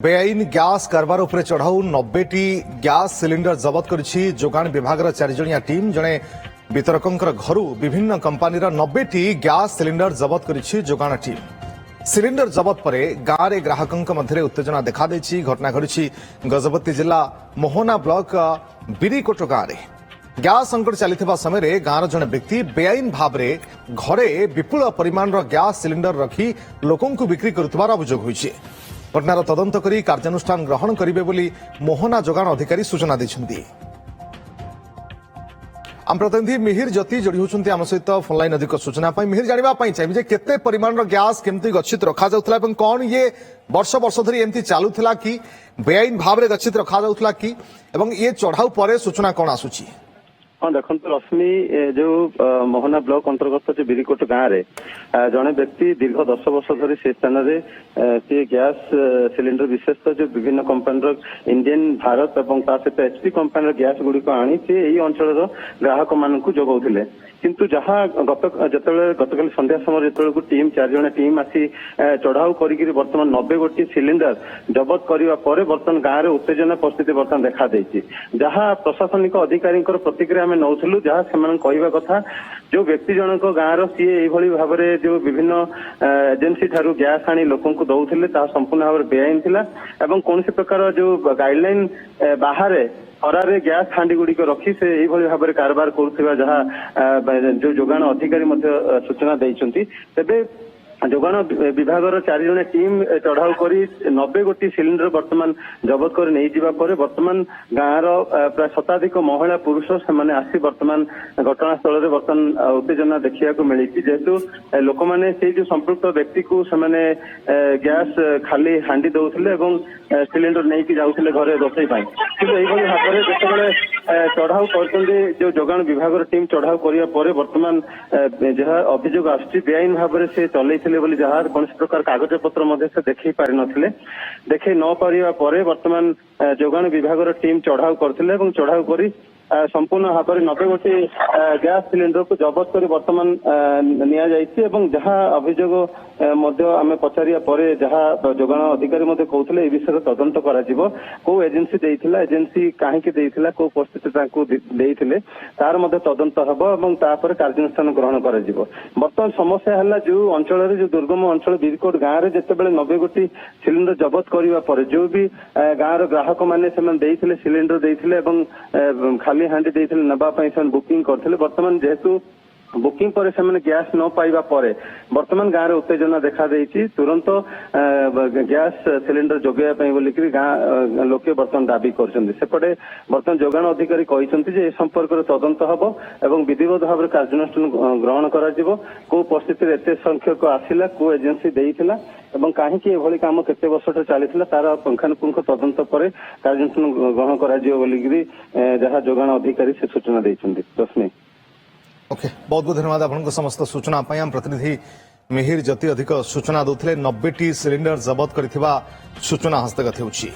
बेआईन gas कारबार उपरे चढ़ाऊ 90टी gas cylinder जबत करिछि जोगाण विभागर चारिजणिया team जणे वितरकंकर घरू विभिन्न कंपानीर 90टी ग्यास सिलिंडर जबत करिछि जोगाण टीम। सिलिंडर जबत परे गाँव ग्राहकंक मध्य उत्तेजना देखा देछि। घटना घटिछि गजपति जिला मोहना ब्लॉक बिरीकोट गाँव में। ग्यास संकट चलता समय गाँव जड़े व्यक्ति बेआईन भाव में घरे विपुल परिमाण ग्यास सिलिंडर रखी लोकंकु बिक्री करुथिबार अभियोग होइछि। घटनार तदंत करी कार्यानुष्ठान ग्रहण करिवे बोली मोहना जोगाण अधिकारी सूचना दैछन्ति। आम प्रतिनिधि मिहिर ज्योति जोड़ी होछन्ति आम सहित फोनलाइन अधिक सूचना पाई। मिहिर जानिबा पाई चाहिए जे केते परिमाण ग्यास केमती गच्छित रखा जाउथला एवं कोन ये वर्ष वर्ष धरी एमती चालुथला कि बेआईन भाव में गच्छित रखा जाउथला कि एवं ये चढ़ाऊ परे सूचना कोन आसुची? हाँ देखो रश्मि जो मोहना ब्लॉक अंतर्गत जो बिरीकोट गाँव में जड़े व्यक्ति दीर्घ 10 वर्ष धरी से स्थान में सी गैस सिलिंडर विशेषतः जो विभिन्न कंपानी इंडियन भारत और सहित एचपी कंपानी गैस गुड़िक आनी सी यही अंचल ग्राहक मान जोगाउले किंतु जहाँ गतकाली संध्या समय जो टीम 4 जण टीम आसी चढ़ाऊ करी बर्तमान 90 गोटी सिलिंडर जबत करने पर बर्तमान गाँव में उत्तेजना परिस्थिति बर्तमान देखा देछि। जहाँ प्रशासनिक अधिकारी प्रतिक्रिया आम नौलु जहाँ से कहवा कथा जो व्यक्ति जनक गाँव सी यही भाव में जो विभिन्न एजेंसी ठारू गैस आनी लोक दौले संपूर्ण भाव में बेआईन थिला एवं कौन प्रकार जो गाइडलाइन बाहर खरारे गैस हांडी गुड़िक रखी से यही भाव में कारबार करुवा जहाँ जो जोगाण अधिकारी सूचना देइछन्ति। तेबे जोगाण विभागर 4 जण टीम चढ़ाऊ करी 90 गोटी सिलिंडर बर्तमान जबत कर नहीं जिबा परे बर्तमान गाँव प्राय शताधिक महिला पुरुष से आसी बर्तमान घटनास्थल में बर्तमान उत्तेजना देखा मिली जेहेतु लोक मैंने से जो संपृक्त व्यक्ति को से गैस खाली हांडी दौले सिलिंडर नहीं कि जाऊले घरे रोषई कि यही भाव में जिते चढ़ाऊ कर जो जोगाण विभाग टीम चढ़ाऊ करने बर्तमान जहाँ अभियोग आसुची बेआईन भाव में से चल जहाँ कौन प्रकार कागज पत्र से देखई पारि नथिले देखई न पारिबा परे वर्तमान जोगाण विभाग टीम चढ़ाऊ करथिले चढ़ाऊ करी संपूर्ण भाव में 90 गोटी गैस सिलिंडर को जबत कर बर्तमान जहाँ अभियोग आम पचारिया परे जहाँ जोगाण अधिकारी कहते ए विषय तदंत कौ एजेंसी देइथिला एजेंसी काहेकि देइथिला को परिस्थिति तांको देइथिले तार तदंत हब एवं तापर कार्यानुष्ठान ग्रहण करा जिवो। बर्तमान समस्या है जो अंचल जो दुर्गम अंचल बिरकोट गाँव में जितेबाला 90 गोटी सिलिंडर जबत करने पर जो भी गाँव ग्राहक मैंने सिलिंडर देइथिले खाली हांडी देइथिले नबा पई बुकिंग करथिले बर्तमान जेहेतु बुकिंग पर से गैस न पाइबा परे बर्तमान गाँव में उत्तेजना देखा देइछि। तुरंत गैस सिलिंडर जोगाइबा बोलिक गाँ लोके बर्तमान दाबी करछन्ति। सेपटे बर्तमान जोगाण अधिकारी कहिसन्ति जे ए संपर्क में तदंत हब एवं विधिवत भाव में कार्यानुष्ठान ग्रहण करा जिवो। को परिस्थिति एते संख्यक आसिला को एजेंसी देइथिला एवं काहेकि एभली काम केते वर्ष चली तार पुंखानुपुंख तदंत पर कार्यानुष्ठान ग्रहण करा जिवो बोलिक जहाँ जोगाण अधिकारी से सूचना देइछन्ति। रश्मि ओके बहुत बहुत धन्यवाद आपको समस्त सूचना पाई। आम प्रतिनिधि मिहिर ज्योति अधिक सूचना दौले 90टी सिलिंडर जबत कर सूचना हस्तगत होउछि।